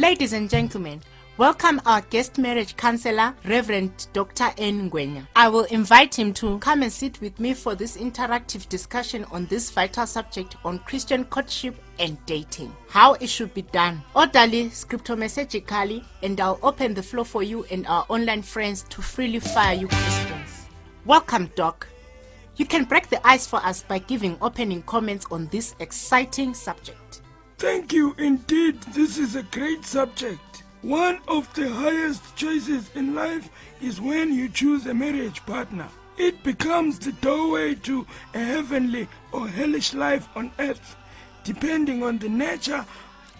Ladies and gentlemen, welcome our guest marriage counselor, Reverend Dr. N. Ngwenya. I will invite him to come and sit with me for this interactive discussion on this vital subject on Christian courtship and dating, how it should be done, orderly, scriptomessagically, and I'll open the floor for you and our online friends to freely fire you questions. Welcome, Doc. You can break the ice for us by giving opening comments on this exciting subject. Thank you indeed. This is a great subject. One of the highest choices in life is when you choose a marriage partner. It becomes the doorway to a heavenly or hellish life on earth, depending on the nature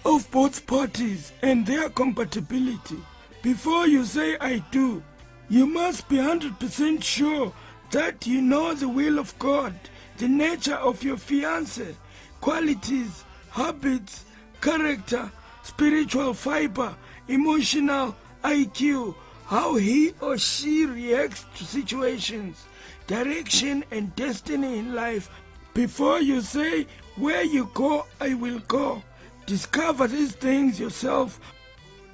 of both parties and their compatibility. Before you say I do, you must be 100% sure that you know the will of God, the nature of your fiancé, qualities, habits, character, spiritual fiber, emotional IQ, how he or she reacts to situations, direction and destiny in life. Before you say, where you go, I will go, discover these things yourself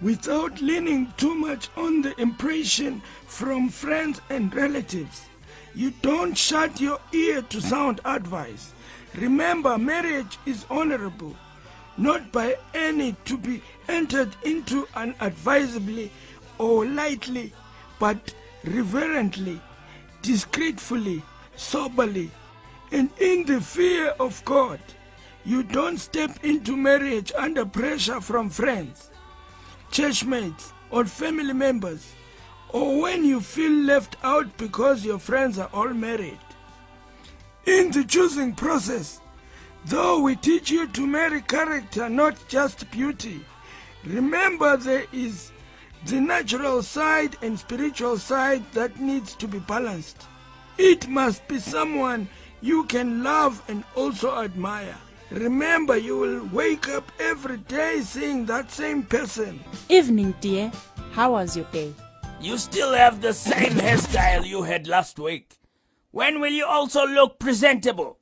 without leaning too much on the impression from friends and relatives. You don't shut your ear to sound advice. Remember, marriage is honorable, not by any to be entered into unadvisedly or lightly, but reverently, discreetly, soberly, and in the fear of God. You don't step into marriage under pressure from friends, churchmates, or family members, or when you feel left out because your friends are all married. In the choosing process, though we teach you to marry character, not just beauty, remember there is the natural side and spiritual side that needs to be balanced. It must be someone you can love and also admire. Remember, you will wake up every day seeing that same person. Evening, dear. How was your day? You still have the same hairstyle you had last week. When will you also look presentable?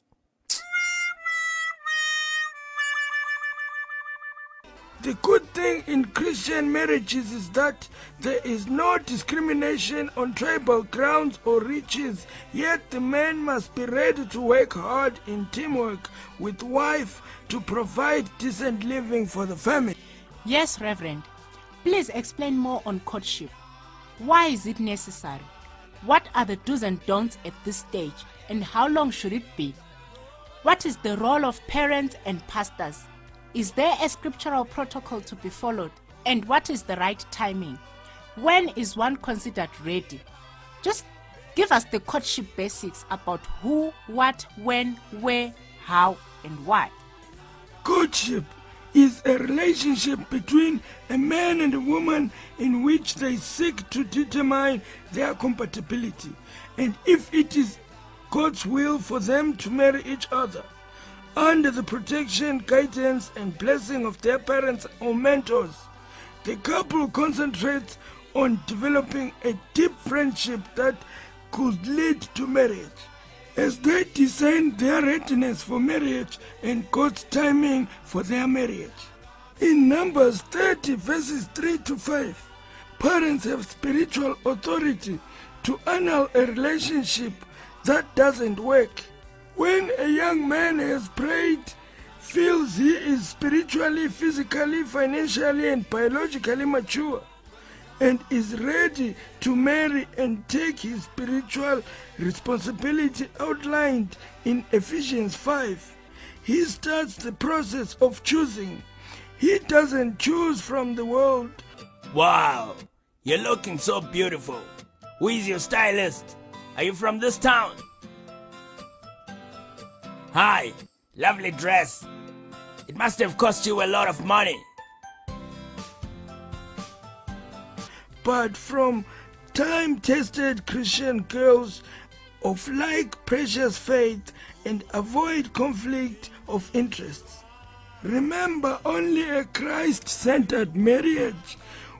The good thing in Christian marriages is that there is no discrimination on tribal grounds or riches, yet the man must be ready to work hard in teamwork with wife to provide decent living for the family. Yes, Reverend. Please explain more on courtship. Why is it necessary? What are the do's and don'ts at this stage, and how long should it be? What is the role of parents and pastors? Is there a scriptural protocol to be followed? And what is the right timing? When is one considered ready? Just give us the courtship basics about who, what, when, where, how, and why. Courtship is a relationship between a man and a woman in which they seek to determine their compatibility and if it is God's will for them to marry each other under the protection, guidance, and blessing of their parents or mentors. The couple concentrates on developing a deep friendship that could lead to marriage. As they discern their readiness for marriage and God's timing for their marriage. In Numbers 30 verses 3 to 5, parents have spiritual authority to annul a relationship that doesn't work. When a young man has prayed, feels he is spiritually, physically, financially, and biologically mature, and is ready to marry and take his spiritual responsibility outlined in Ephesians 5, he starts the process of choosing. He doesn't choose from the world. Wow, you're looking so beautiful. Who is your stylist? Are you from this town? Hi, lovely dress. It must have cost you a lot of money. But from time-tested Christian girls of like precious faith and avoid conflict of interests. Remember, only a Christ-centered marriage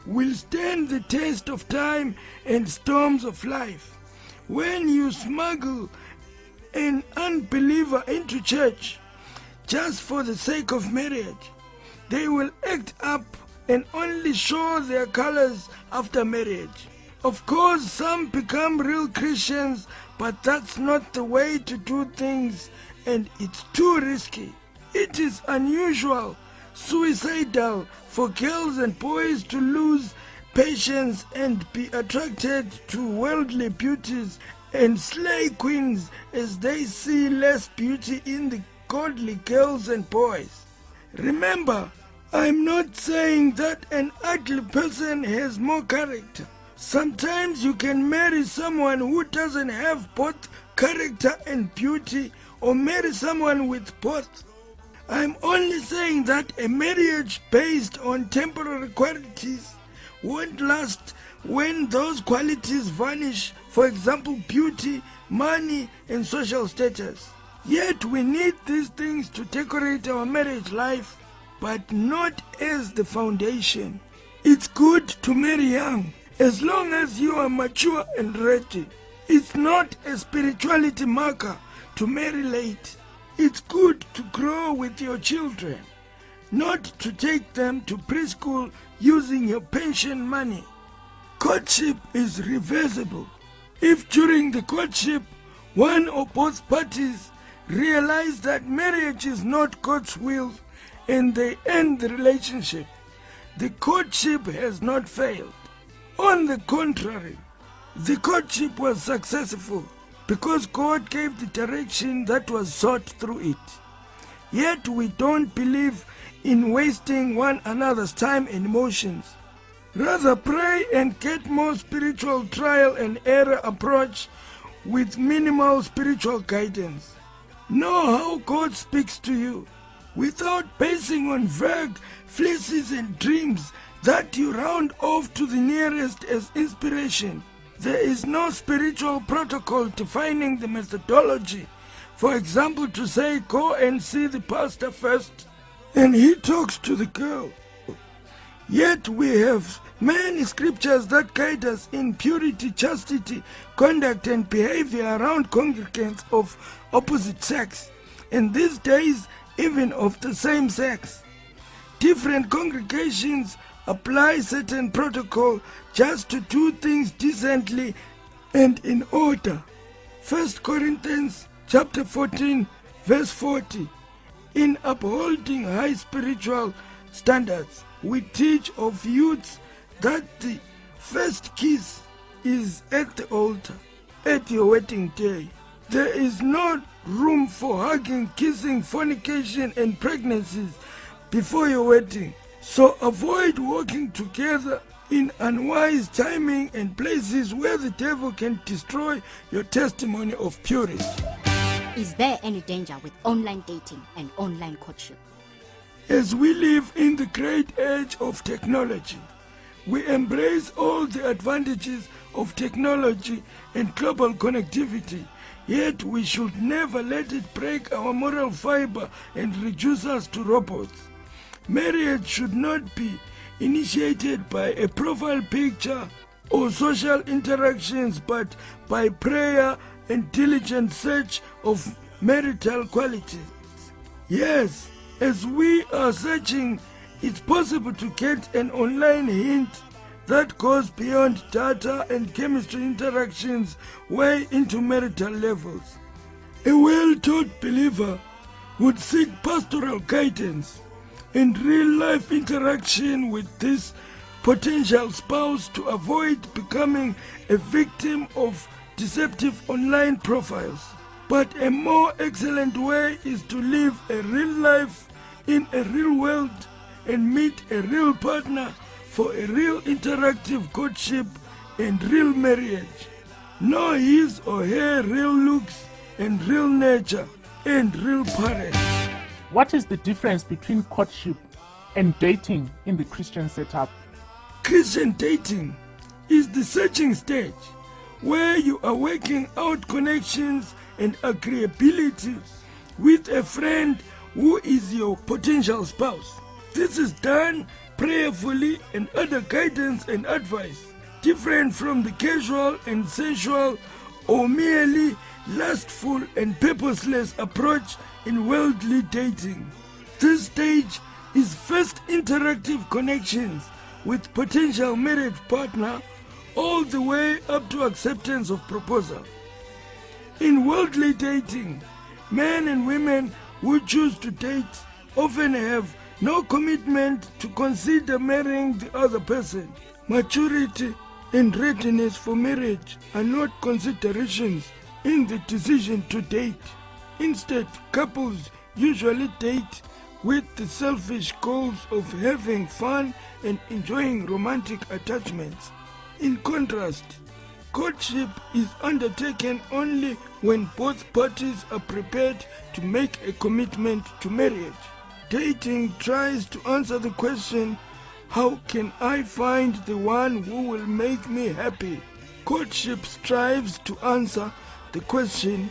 will stand the test of time and storms of life. When you smuggle an unbeliever into church just for the sake of marriage, they will act up and only show their colors after marriage. Of course, some become real Christians, but that's not the way to do things, and it's too risky. It is unusual, suicidal for girls and boys to lose patience and be attracted to worldly beauties and slay queens as they see less beauty in the godly girls and boys. Remember, I'm not saying that an ugly person has more character. Sometimes you can marry someone who doesn't have both character and beauty, or marry someone with both. I'm only saying that a marriage based on temporary qualities won't last when those qualities vanish, for example, beauty, money, and social status. Yet we need these things to decorate our marriage life, but not as the foundation. It's good to marry young, as long as you are mature and ready. It's not a spirituality marker to marry late. It's good to grow with your children, not to take them to preschool using your pension money. Courtship is reversible. If during the courtship one or both parties realize that marriage is not God's will and they end the relationship, the courtship has not failed. On the contrary, the courtship was successful because God gave the direction that was sought through it. Yet we don't believe in wasting one another's time and emotions. Rather pray and get more spiritual trial and error approach with minimal spiritual guidance. Know how God speaks to you without basing on vague fleeces and dreams that you round off to the nearest as inspiration. There is no spiritual protocol defining the methodology. For example, to say, go and see the pastor first, and he talks to the girl. Yet we have many scriptures that guide us in purity, chastity, conduct, and behavior around congregants of opposite sex, and these days even of the same sex. Different congregations apply certain protocol just to do things decently and in order. 1 Corinthians chapter 14 verse 40. In upholding high spiritual standards, we teach of youths that the first kiss is at the altar, at your wedding day. There is no room for hugging, kissing, fornication, and pregnancies before your wedding. So avoid walking together in unwise timing and places where the devil can destroy your testimony of purity. Is there any danger with online dating and online courtship? As we live in the great age of technology, we embrace all the advantages of technology and global connectivity, yet we should never let it break our moral fiber and reduce us to robots. Marriage should not be initiated by a profile picture or social interactions, but by prayer and diligent search of marital qualities. Yes, as we are searching, it's possible to get an online hint that goes beyond data and chemistry interactions way into marital levels. A well-taught believer would seek pastoral guidance and real-life interaction with this potential spouse to avoid becoming a victim of deceptive online profiles. But a more excellent way is to live a real life in a real world and meet a real partner for a real interactive courtship and real marriage. Know his or her real looks and real nature and real parents. What is the difference between courtship and dating in the Christian setup? Christian dating is the searching stage where you are working out connections and agreeability with a friend who is your potential spouse. This is done prayerfully and under guidance and advice, different from the casual and sensual or merely lustful and purposeless approach in worldly dating. This stage is first interactive connections with potential marriage partner all the way up to acceptance of proposal. In worldly dating, men and women who choose to date often have no commitment to consider marrying the other person. Maturity and readiness for marriage are not considerations in the decision to date. Instead, couples usually date with the selfish goals of having fun and enjoying romantic attachments. In contrast, courtship is undertaken only when both parties are prepared to make a commitment to marriage. Dating tries to answer the question, how can I find the one who will make me happy? Courtship strives to answer the question,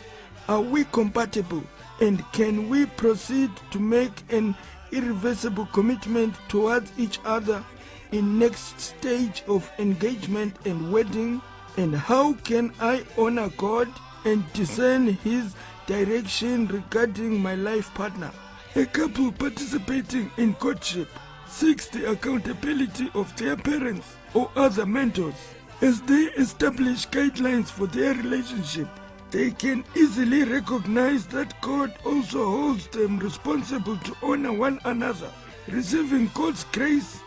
are we compatible, and can we proceed to make an irreversible commitment towards each other in next stage of engagement and wedding? And how can I honor God and discern His direction regarding my life partner? A couple participating in courtship seeks the accountability of their parents or other mentors. As they establish guidelines for their relationship, they can easily recognize that God also holds them responsible to honor one another. Receiving God's grace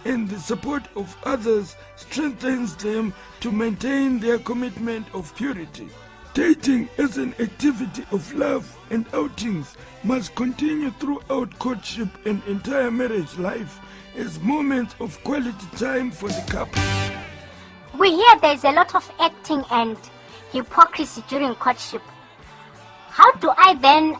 and the support of others strengthens them to maintain their commitment of purity. Dating as an activity of love and outings must continue throughout courtship and entire marriage life as moments of quality time for the couple. We hear there is a lot of acting and hypocrisy during courtship. How do I then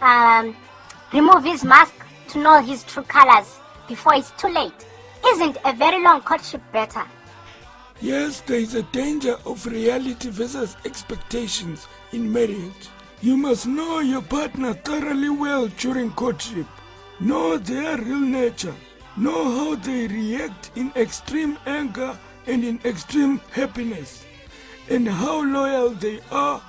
remove his mask to know his true colors before it's too late? Isn't a very long courtship better? Yes, there is a danger of reality versus expectations in marriage. You must know your partner thoroughly well during courtship. Know their real nature. Know how they react in extreme anger and in extreme happiness, and how loyal they are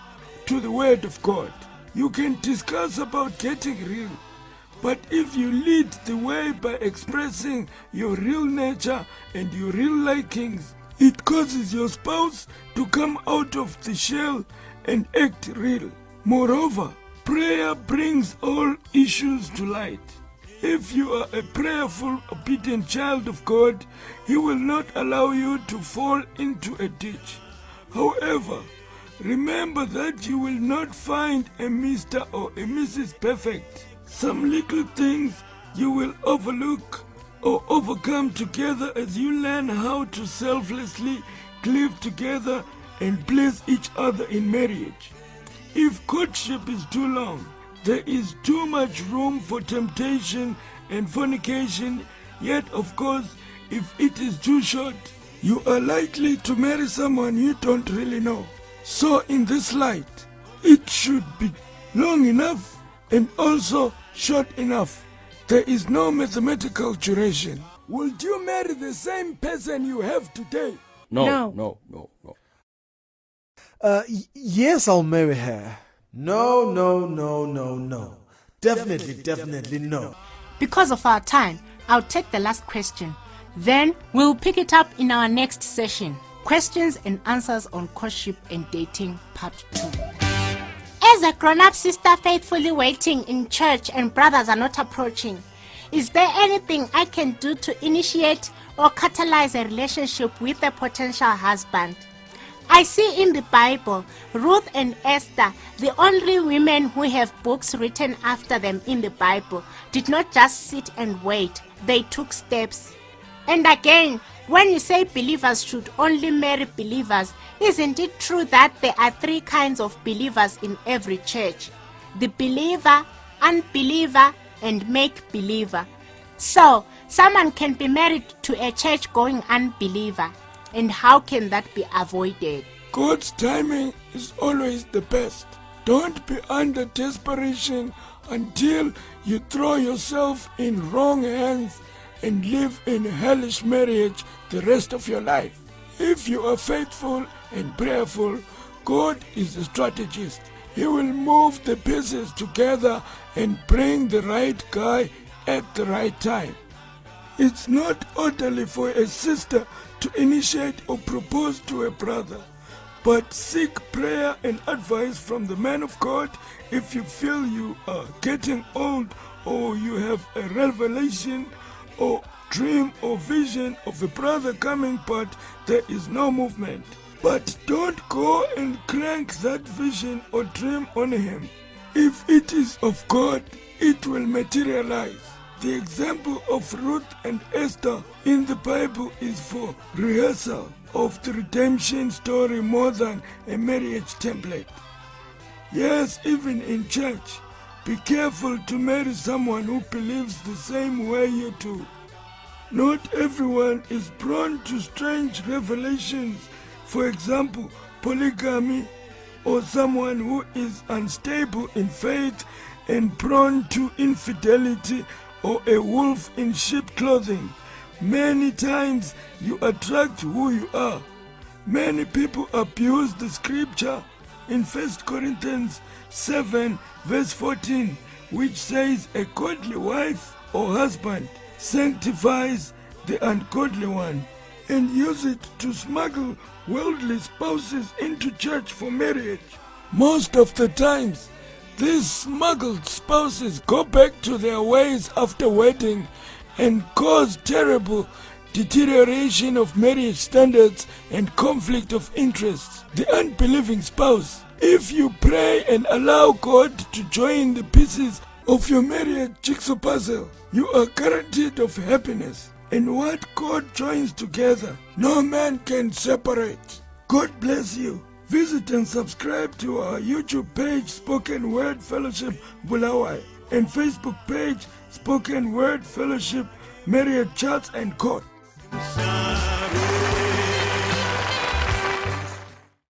to the word of God. You can discuss about getting real, but if you lead the way by expressing your real nature and your real likings, it causes your spouse to come out of the shell and act real. Moreover, prayer brings all issues to light. If you are a prayerful, obedient child of God, He will not allow you to fall into a ditch. However, remember that you will not find a Mr. or a Mrs. Perfect. Some little things you will overlook or overcome together as you learn how to selflessly live together and bless each other in marriage. If courtship is too long, there is too much room for temptation and fornication, yet of course, if it is too short, you are likely to marry someone you don't really know. So in this light, it should be long enough and also short enough. There is no mathematical duration. Would you marry the same person you have today? No. Yes, I'll marry her. No. Definitely no. Because of our time, I'll take the last question. Then we'll pick it up in our next session. Questions and answers on courtship and dating part 2. As a grown-up sister faithfully waiting in church and brothers are not approaching, is there anything I can do to initiate or catalyze a relationship with a potential husband? I see in the Bible, Ruth and Esther, the only women who have books written after them in the Bible, did not just sit and wait, they took steps. And again, when you say believers should only marry believers, isn't it true that there are 3 kinds of believers in every church? The believer, unbeliever, and make-believer. So, someone can be married to a church-going unbeliever. And how can that be avoided? God's timing is always the best. Don't be under desperation until you throw yourself in wrong hands and live in hellish marriage the rest of your life. If you are faithful and prayerful, God is a strategist. He will move the pieces together and bring the right guy at the right time. It's not orderly for a sister to initiate or propose to a brother, but seek prayer and advice from the man of God if you feel you are getting old or you have a revelation or dream or vision of a brother coming but there is no movement. But don't go and crank that vision or dream on him. If it is of God, it will materialize. The example of Ruth and Esther in the Bible is for rehearsal of the redemption story more than a marriage template. Yes, even in church, be careful to marry someone who believes the same way you do. Not everyone is prone to strange revelations, for example, polygamy, or someone who is unstable in faith and prone to infidelity, or a wolf in sheep clothing. Many times you attract who you are. Many people abuse the scripture in 1 Corinthians 7 verse 14, which says a godly wife or husband sanctifies the ungodly one, and use it to smuggle worldly spouses into church for marriage. Most of the times, these smuggled spouses go back to their ways after wedding and cause terrible deterioration of marriage standards and conflict of interests. The unbelieving spouse, if you pray and allow God to join the pieces of your marriage jigsaw puzzle, you are guaranteed of happiness. And what God joins together, no man can separate. God bless you. Visit and subscribe to our YouTube page, Spoken Word Fellowship Bulawayo, and Facebook page, Spoken Word Fellowship Marriott Church and Court.